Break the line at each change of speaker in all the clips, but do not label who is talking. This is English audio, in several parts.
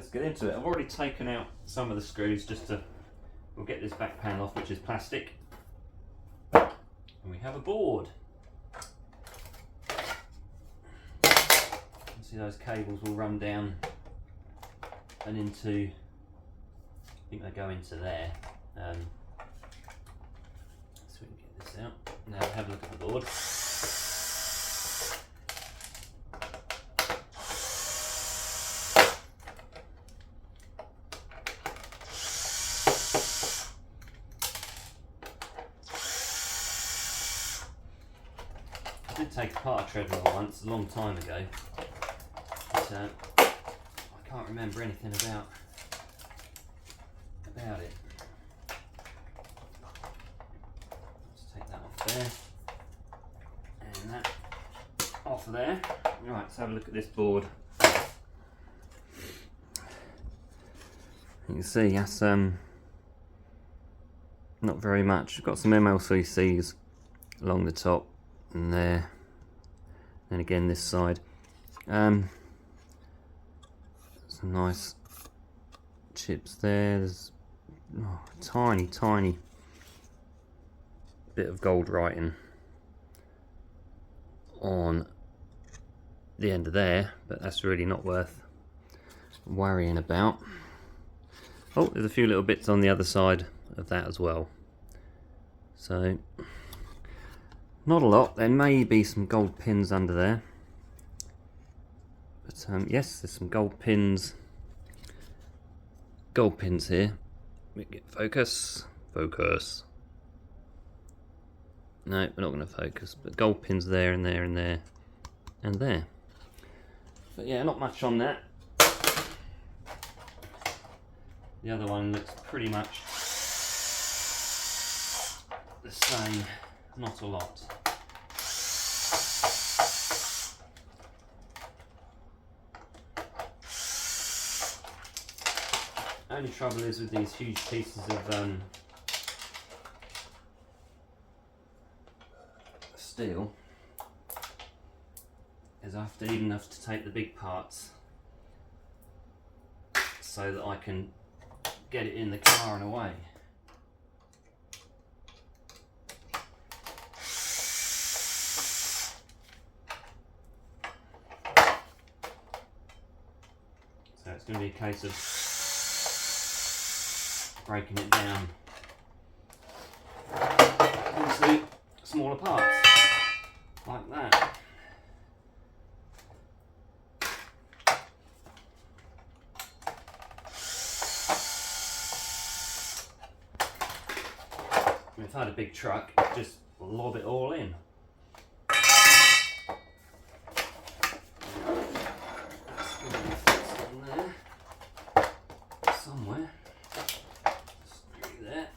let's get into it. I've already taken out some of the screws we'll get this back panel off, which is plastic. And we have a board. You can see those cables will run down and into, I think they go into there. So we can get this out. Now have a look at the board. I did take apart a treadmill once, a long time ago, but I can't remember anything about it. Let's take that off there, and that off there. Right, let's have a look at this board. You can see that's not very much. We've got some MLCCs along the top and there, and again this side. Some nice chips there. There's tiny bit of gold writing on the end of there, but that's really not worth worrying about. Oh, there's a few little bits on the other side of that as well. So not a lot. There may be some gold pins under there, but yes, there's some gold pins here. We get focus. No, we're not going to focus, but gold pins there and there and there and there. But yeah, not much on that. The other one looks pretty much the same, not a lot. Only trouble is with these huge pieces of steel is I even have to take the big parts so that I can get it in the car and away. So it's going to be a case of breaking it down into smaller parts, like that. If I had a big truck, just lob it all in. Somewhere. Screw there.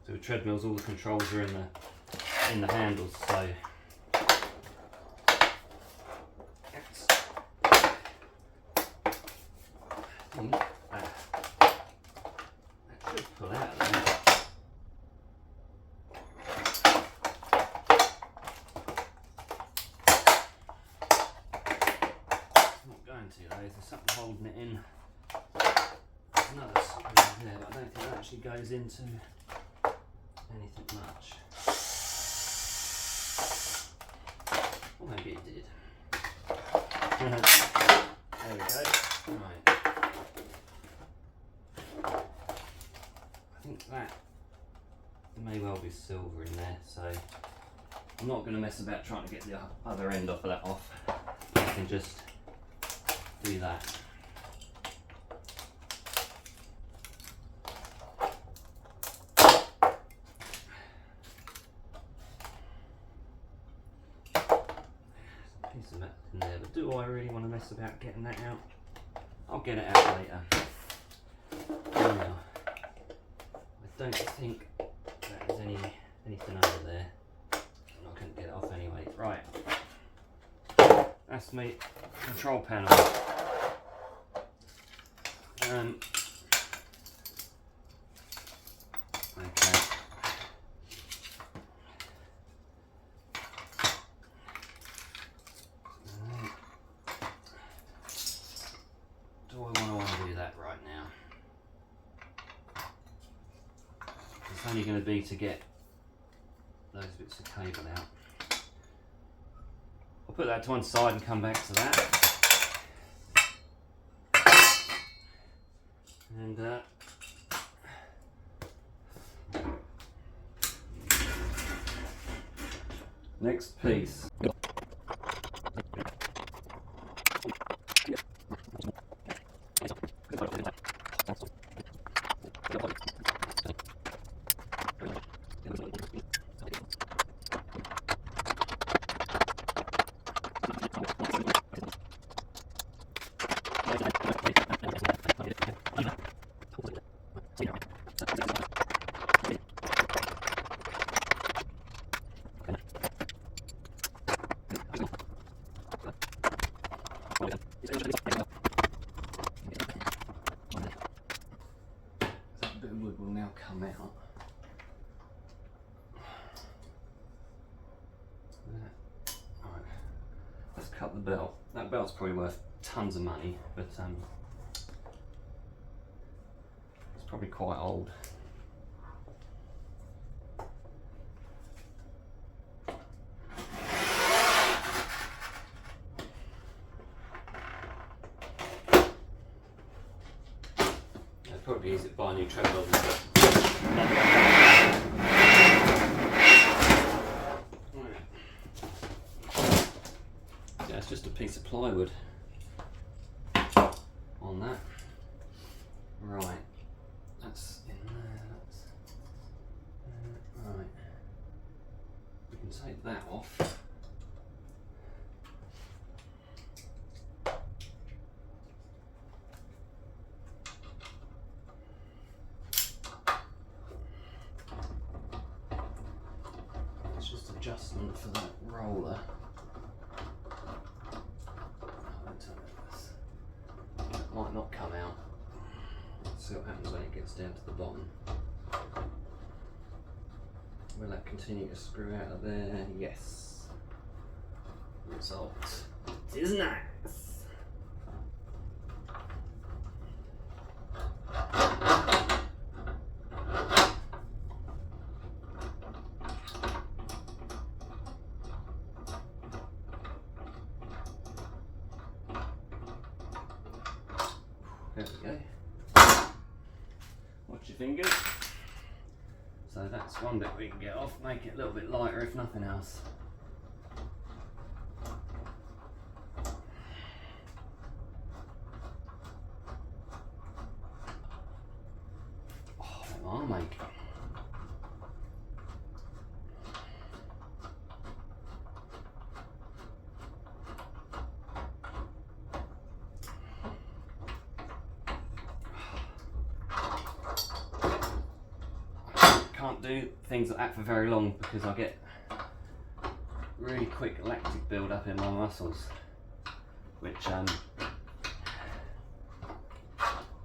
So with treadmills, all the controls are in the handles, so that should pull out of there. There's something holding it in. There's another screw there, but I don't think that actually goes into anything much. Or maybe it did. There we go. Right. I think that may well be silver in there, so I'm not going to mess about trying to get the other end of that off. I can just do that. Piece of that in there, but do I really want to mess about getting that out? I'll get it out later. Now, I don't think there's anything under there. I couldn't get it off anyway. Right, that's my control panel. Okay. It's only going to be to get those bits of cable out. I'll put that to one side and come back to that. And next piece. That bit of wood will now come out. Right. Let's cut the belt. That belt's probably worth tons of money, but it's probably quite old. It'd probably be easy to buy a new treadmill. Yeah, it's just a piece of plywood on that. Right, that's in there. That's right. We can take that off. It's just adjustment for that roller. It might not come out. Let's see what happens when it gets down to the bottom. Will that continue to screw out of there? Yes. Result is nice. There we go. Watch your fingers. So that's one bit we can get off, make it a little bit lighter if nothing else. Oh, my arm ache. Can't do things like that for very long because I get really quick lactic build up in my muscles, which I'm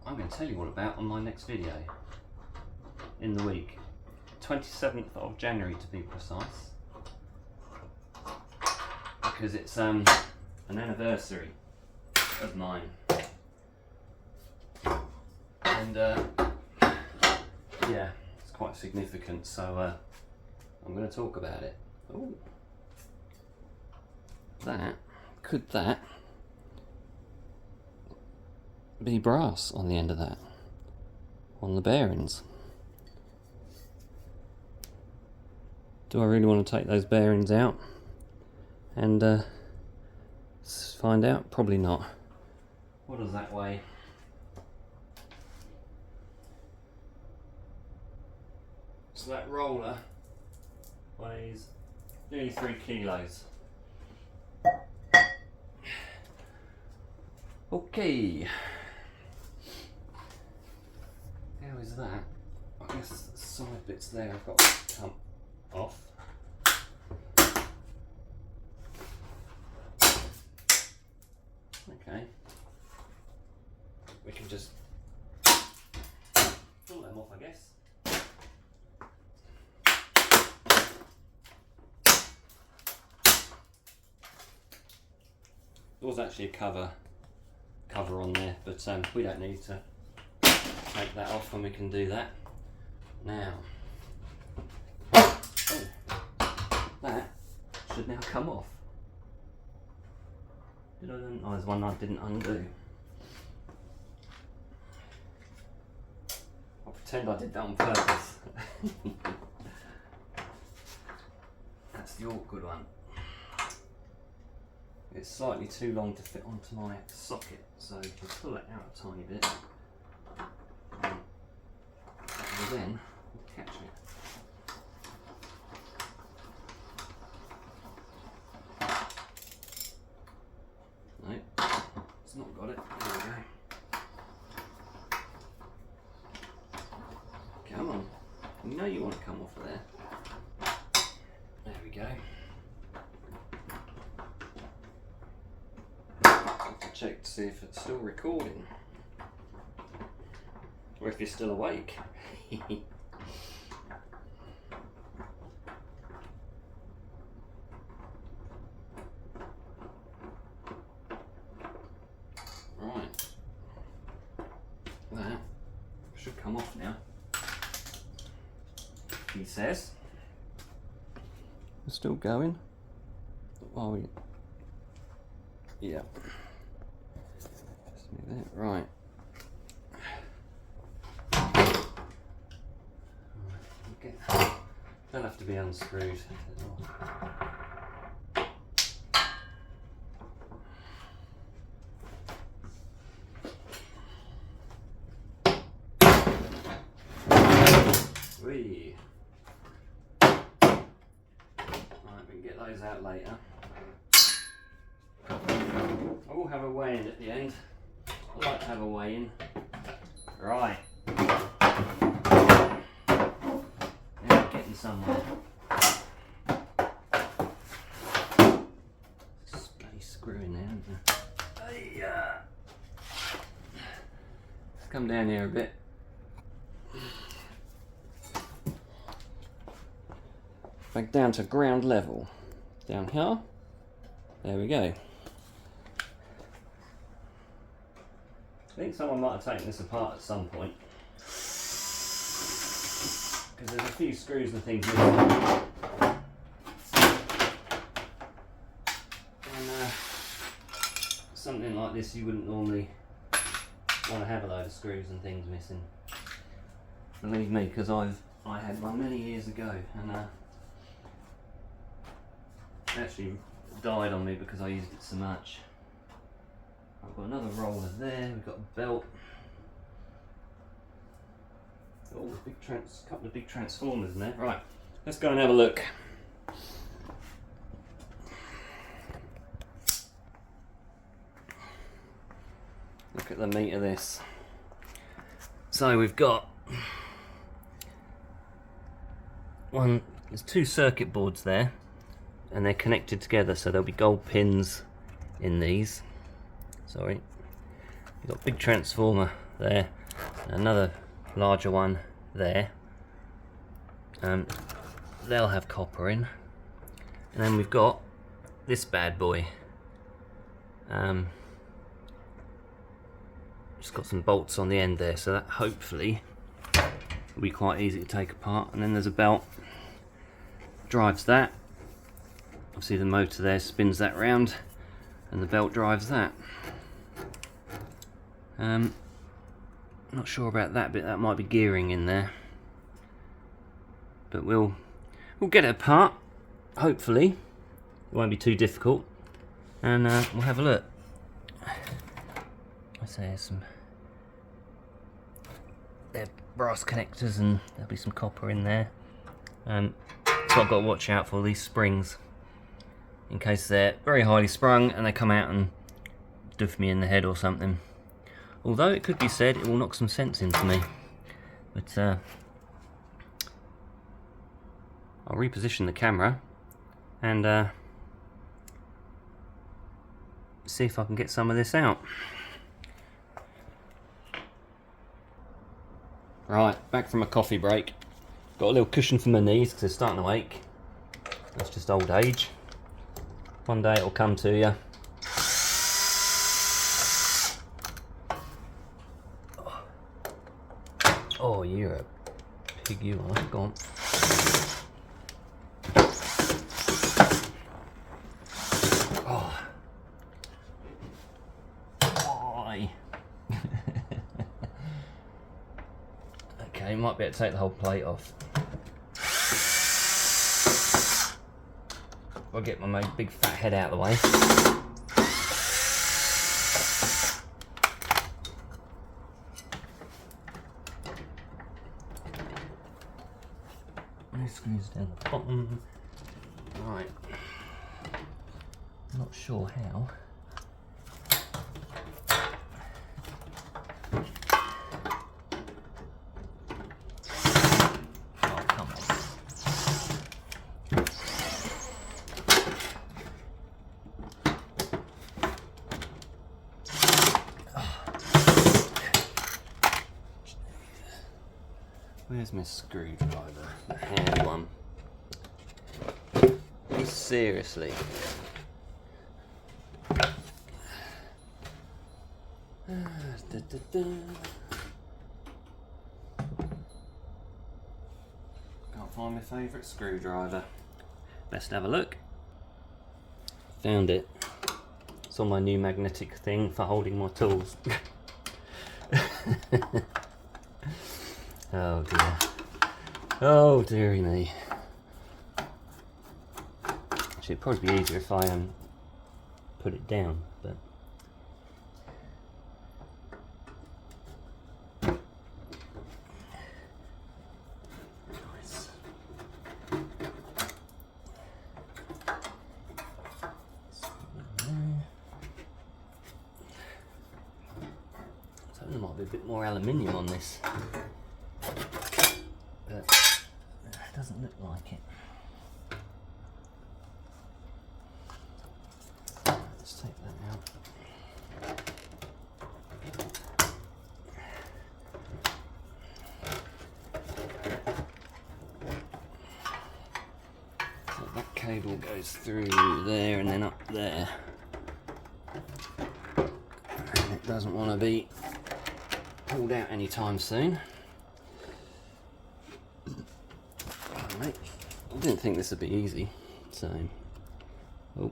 going to tell you all about on my next video in the week, 27th of January to be precise, because it's an anniversary of mine, and yeah, quite significant, so I'm going to talk about it. Ooh. Could that be brass on the end of that? On the bearings? Do I really want to take those bearings out and find out? Probably not. What does that weigh? So that roller weighs nearly 3 kilos. Okay. How is that? I guess the side bits there I've got to come off. Okay. We can just pull them off, I guess. There was actually a cover on there, but we don't need to take that off, and we can do that now. should now come off. Did I? Oh, there's one I didn't undo. I'll pretend I did that on purpose. That's the awkward one. It's slightly too long to fit onto my socket, so you can pull it out a tiny bit. And then catch it. No, it's not got it. There we go. Come on. You know you want to come off of there. There we go. Have to check to see if it's still recording. Or if you're still awake. Right. That should come off now. He says. We're still going. Are we? Yeah. Just move that. Right. Okay. Don't have to be unscrewed. Whee. Right, we can get those out later. I will have a weigh-in at the end. I like to have a weigh-in. Right. Now we're getting somewhere. It's bloody screwing there, isn't there? Hey, let's come down here a bit. Back down to ground level. Down here. There we go. I think someone might have taken this apart at some point. Because there's a few screws and things missing. And something like this you wouldn't normally want to have a load of screws and things missing. Believe me, because I had one many years ago and it actually died on me because I used it so much. I've got another roller there, we've got a belt. Got all the big couple of big transformers in there. Right, let's go and have a look. Look at the meat of this. So we've got there's two circuit boards there and they're connected together, so there'll be gold pins in these. Sorry. You've got a big transformer there, another larger one there. They'll have copper in. And then we've got this bad boy. Just got some bolts on the end there, so that hopefully will be quite easy to take apart. And then there's a belt, drives that. Obviously the motor there spins that round and the belt drives that. Not sure about that bit, that might be gearing in there. But we'll get it apart, hopefully. It won't be too difficult. And we'll have a look. I say there's some they're brass connectors and there'll be some copper in there. So I've got to watch out for these springs in case they're very highly sprung and they come out and doof me in the head or something. Although it could be said it will knock some sense into me. But I'll reposition the camera and see if I can get some of this out. Right, back from a coffee break. Got a little cushion for my knees because they're starting to ache. That's just old age. One day it'll come to you. Oh, you're a pig, you are. Go on. you might be able to take the whole plate off. I'll get my big fat head out of the way. No screws down the bottom. Right. Not sure how. Oh, come on. Where's my screwdriver? The hand one. Seriously. Can't find my favourite screwdriver. Best have a look. Found it. It's on my new magnetic thing for holding my tools. Oh dear. Oh dearie me. Actually, it'd probably be easier if I put it down, but nice. So there might be a bit more aluminium on this, but it doesn't look like it. Let's take that out. So that cable goes through there and then up there. And it doesn't want to be pulled out anytime soon. Right. I didn't think this would be easy, so oh.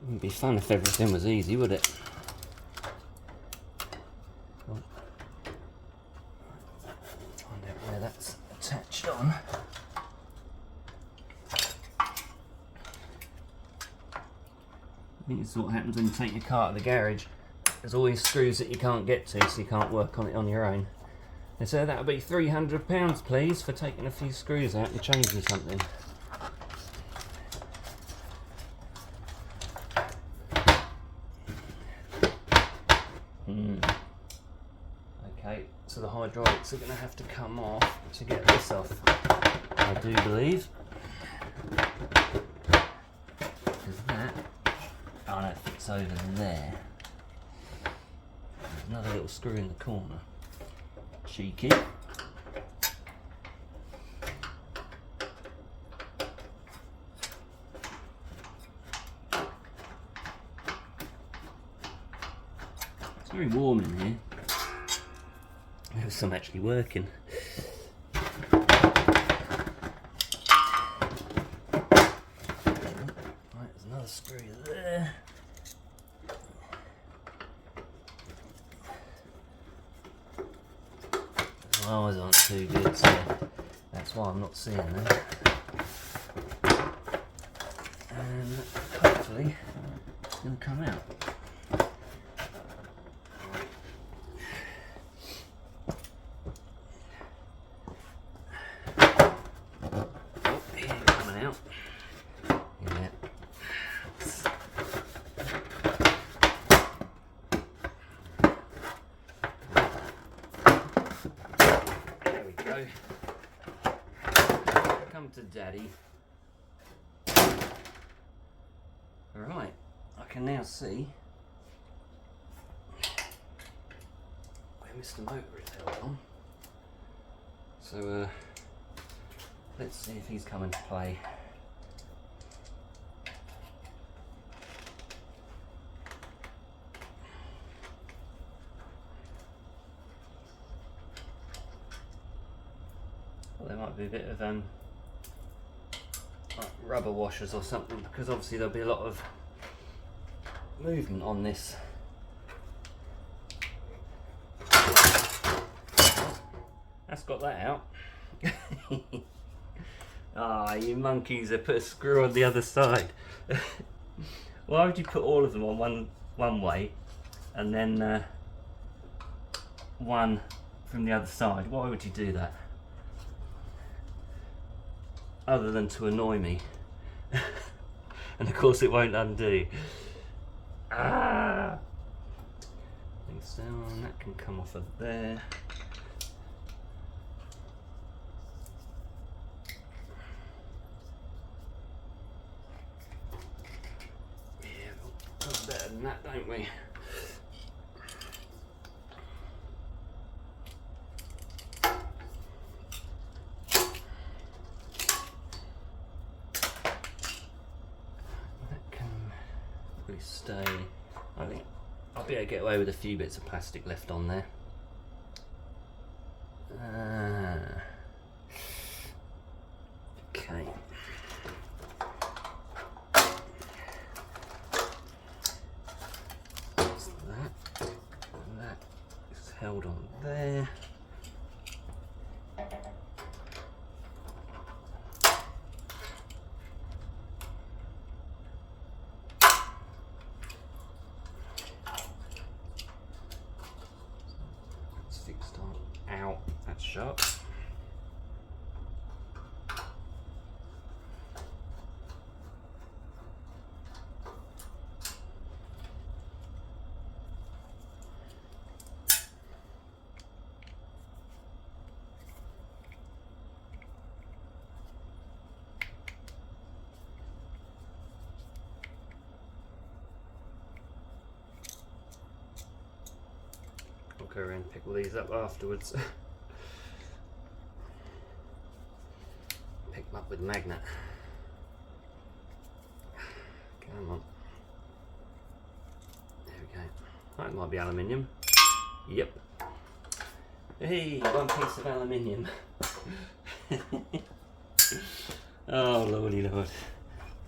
Wouldn't be fun if everything was easy, would it? Oh. Find out where that's attached on. I think this is what happens when you take your car to the garage. There's always screws that you can't get to, so you can't work on it on your own. They say that'll be £300 please for taking a few screws out and changing something. Okay, so the hydraulics are going to have to come off to get this off, I do believe. Because that, oh no, it fits over there. There's another little screw in the corner. Cheeky. It's very warm in here. There's some actually working. Right, there's another screw there. My eyes aren't too good, so that's why I'm not seeing them. And hopefully it's going to come out. Come to Daddy. Alright, I can now see where Mr. Motor is held on. So let's see if he's coming to play. Well, there might be a bit of like rubber washers or something, because obviously there'll be a lot of movement on this. That's got that out. Ah, you monkeys have put a screw on the other side. Why would you put all of them on one way and then one from the other side? Why would you do that? Other than to annoy me. And of course it won't undo. Ah! Things down, that can come off of there. Yeah, we'll do better than that, don't we? Stay. I think I'll be able to get away with a few bits of plastic left on there. Okay. That's that. And that is held on there. Fixed on. Ow, that's sharp. I'll go around and pick all these up afterwards. Pick them up with a magnet. Come on. There we go. That might be aluminium. Yep. Hey, one piece of aluminium. Oh lordy lord.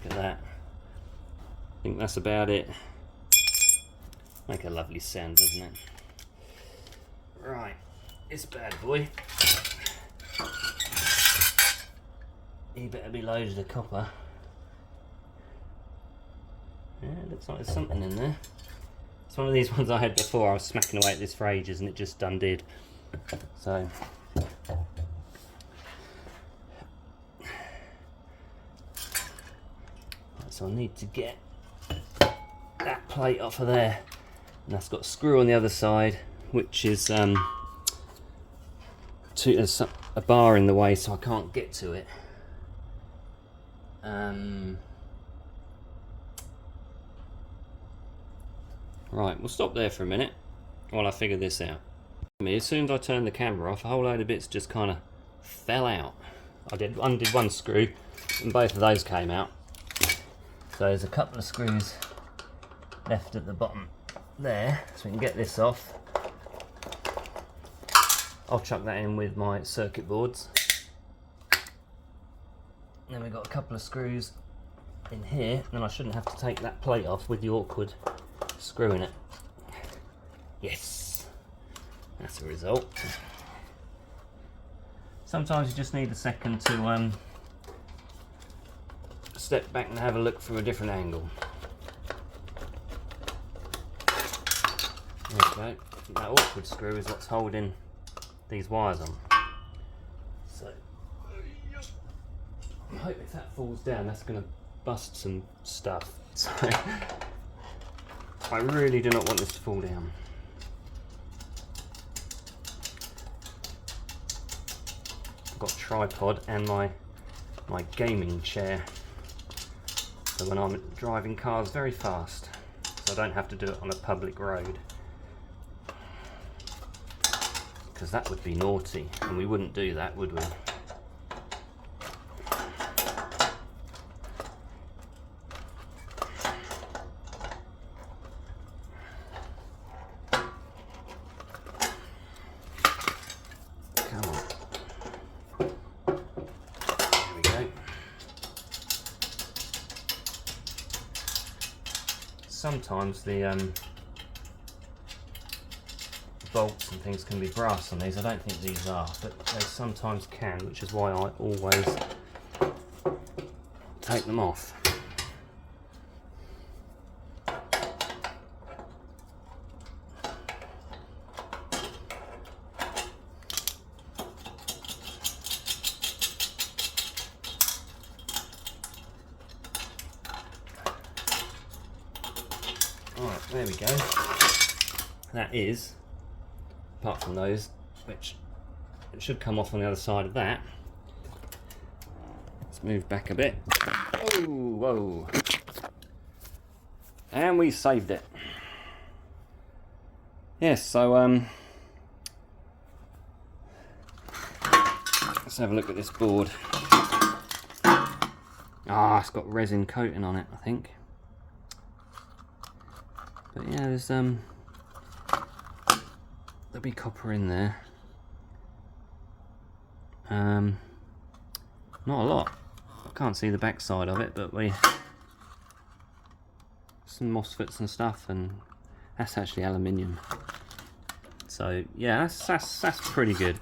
Look at that. I think that's about it. Make a lovely sound, doesn't it? Right, this bad boy. He better be loaded of copper. Yeah, looks like there's something in there. It's one of these ones I had before. I was smacking away at this for ages and it just undid. So, I need to get that plate off of there. And that's got a screw on the other side, which is a bar in the way, so I can't get to it. Right, we'll stop there for a minute while I figure this out. As soon as I turned the camera off, a whole load of bits just kind of fell out. I undid one screw and both of those came out. So there's a couple of screws left at the bottom there, so we can get this off. I'll chuck that in with my circuit boards. And then we've got a couple of screws in here, and then I shouldn't have to take that plate off with the awkward screw in it. Yes, that's the result. Sometimes you just need a second to step back and have a look from a different angle. Okay, that awkward screw is what's holding these wires on. So, I hope if that falls down, that's going to bust some stuff. So, I really do not want this to fall down. I've got a tripod and my gaming chair. So when I'm driving cars very fast, so I don't have to do it on a public road. Because that would be naughty, and we wouldn't do that, would we? Come on. There we go. sometimes the bolts and things can be brass on these. I don't think these are, but they sometimes can, which is why I always take them off. Alright, there we go. That is, apart from those, which it should come off on the other side of that. Let's move back a bit. Oh, whoa. And we saved it. Yes, so let's have a look at this board. Ah, it's got resin coating on it, I think. But yeah, there's there'll be copper in there. Not a lot. I can't see the back side of it, but some MOSFETs and stuff, and that's actually aluminium. So yeah, that's pretty good.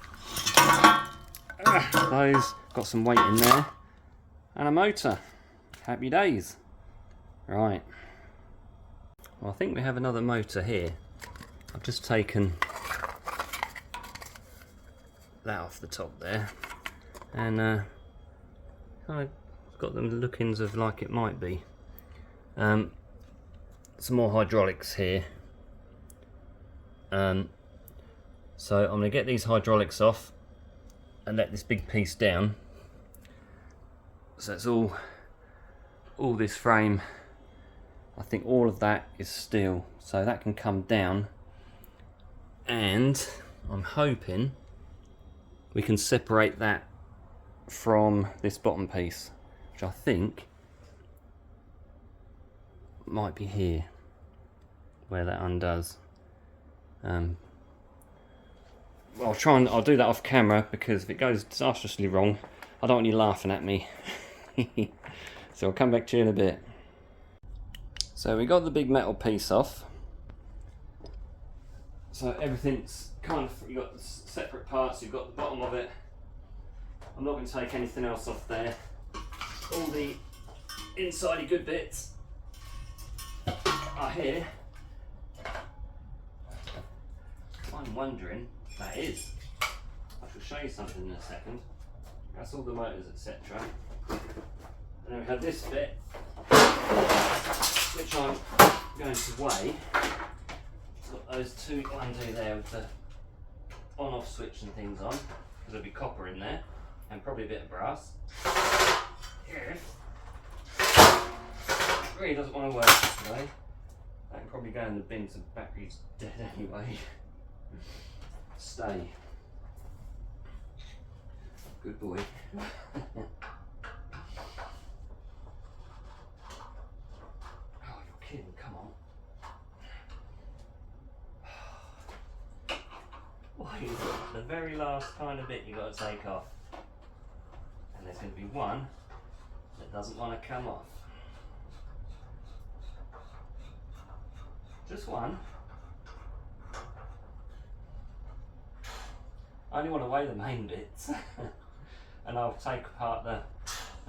Those got some weight in there, and a motor. Happy days. Right. Well, I think we have another motor here. I've just taken that off the top there, and I've got them lookings of like it might be. Some more hydraulics here. So I'm going to get these hydraulics off and let this big piece down. So it's all this frame. I think all of that is steel, so that can come down, and I'm hoping we can separate that from this bottom piece, which I think might be here where that undoes. Well, I'll do that off camera, because if it goes disastrously wrong, I don't want you laughing at me. So I'll come back to you in a bit. So we got the big metal piece off. So everything's kind of, you've got separate parts, you've got the bottom of it. I'm not going to take anything else off there. All the inside good bits are here. I'm wondering what that is. I shall show you something in a second. That's all the motors, etc. And then we have this bit, which I'm going to weigh. It's got those two undo there with the on-off switch and things on, because there'll be copper in there and probably a bit of brass. Yeah. It really doesn't want to work today. That can probably go in the bin, so the battery's dead anyway. Stay. Good boy. Come on. Why is it the very last kind of bit you've got to take off? And there's going to be one that doesn't want to come off. Just one. I only want to weigh the main bits. And I'll take apart the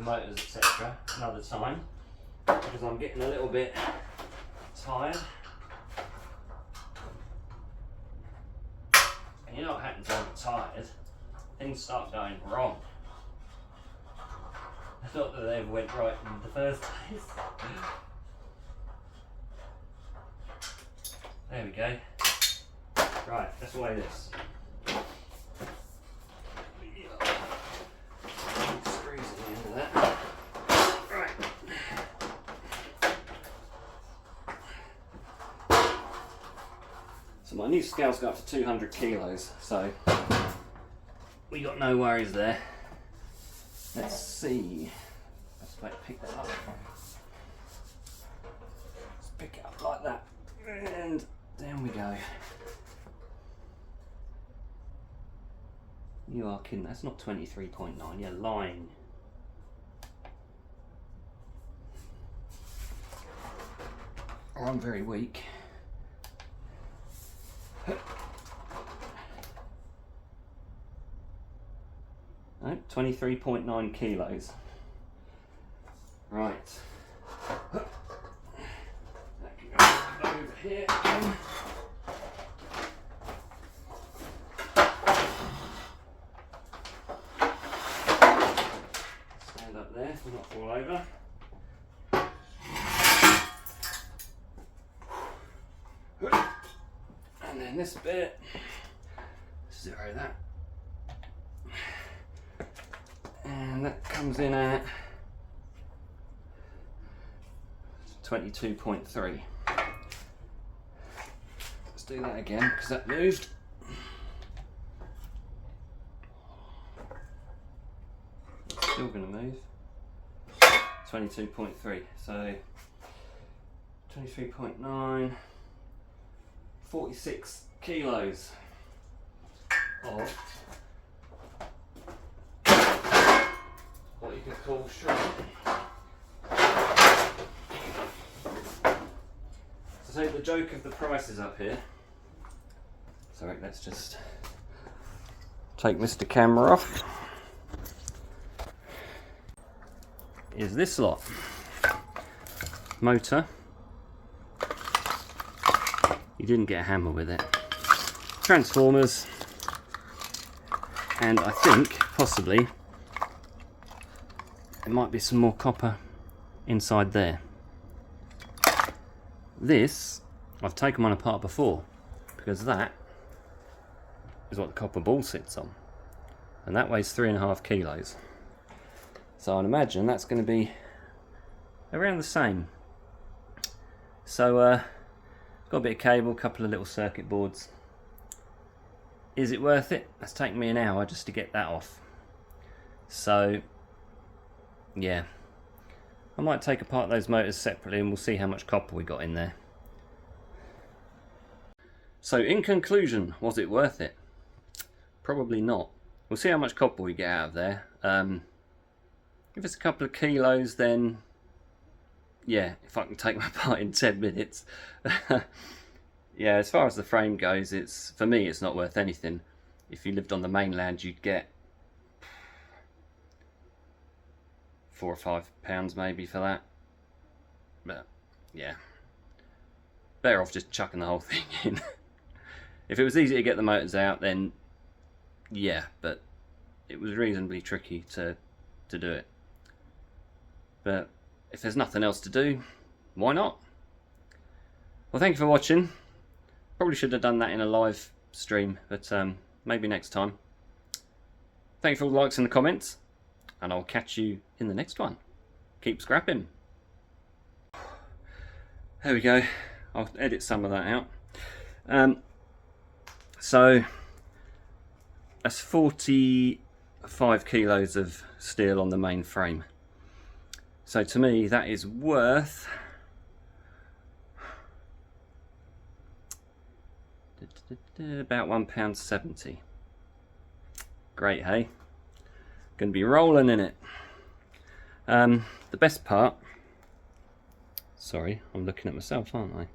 motors, etc. another time, because I'm getting a little bit tired. And you know what happens when I'm tired? Things start going wrong. Not that they ever went right in the first place. There we go. Right, let's weigh this. Screws at the end of that. Right. So my new scale's got up to 200 kilos, so we got no worries there. Let's see. Let's pick that up. Let's pick it up like that, and down we go. You are kidding, that's not 23.9, you're lying. or I'm very weak. No, 23.9 kilos. Right. That can go over here again. Stand up there so not fall over. And then this bit, zero that. And that comes in at 22.3. Let's do that again because that moved. It's still going to move. 22.3. So 23.9. 46 kilos of what you could call shrimp. So the joke of the prices up here. Sorry, let's just take Mr. Camera off. Is this lot. Motor. You didn't get a hammer with it. Transformers. And I think, possibly, there might be some more copper inside there. This, I've taken one apart before, because that is what the copper ball sits on. And that weighs 3.5 kilos. So I'd imagine that's going to be around the same. So, got a bit of cable, a couple of little circuit boards. Is it worth it? That's taken me an hour just to get that off. So, yeah. I might take apart those motors separately and we'll see how much copper we got in there. So in conclusion, was it worth it? Probably not. We'll see how much copper we get out of there. If it's a couple of kilos, then yeah, if I can take my part in 10 minutes. Yeah, as far as the frame goes, for me it's not worth anything. If you lived on the mainland, you'd get £4 or £5 maybe for that. But yeah, better off just chucking the whole thing in. If it was easy to get the motors out, then yeah, but it was reasonably tricky to do it. But if there's nothing else to do, why not? Well, thank you for watching. Probably should have done that in a live stream, but maybe next time. Thank you for all the likes and the comments, and I'll catch you in the next one. Keep scrapping. There we go. I'll edit some of that out. So that's 45 kilos of steel on the main frame. So to me, that is worth about £1.70. Great, hey? Gonna be rolling in it. The best part, sorry, I'm looking at myself, aren't I?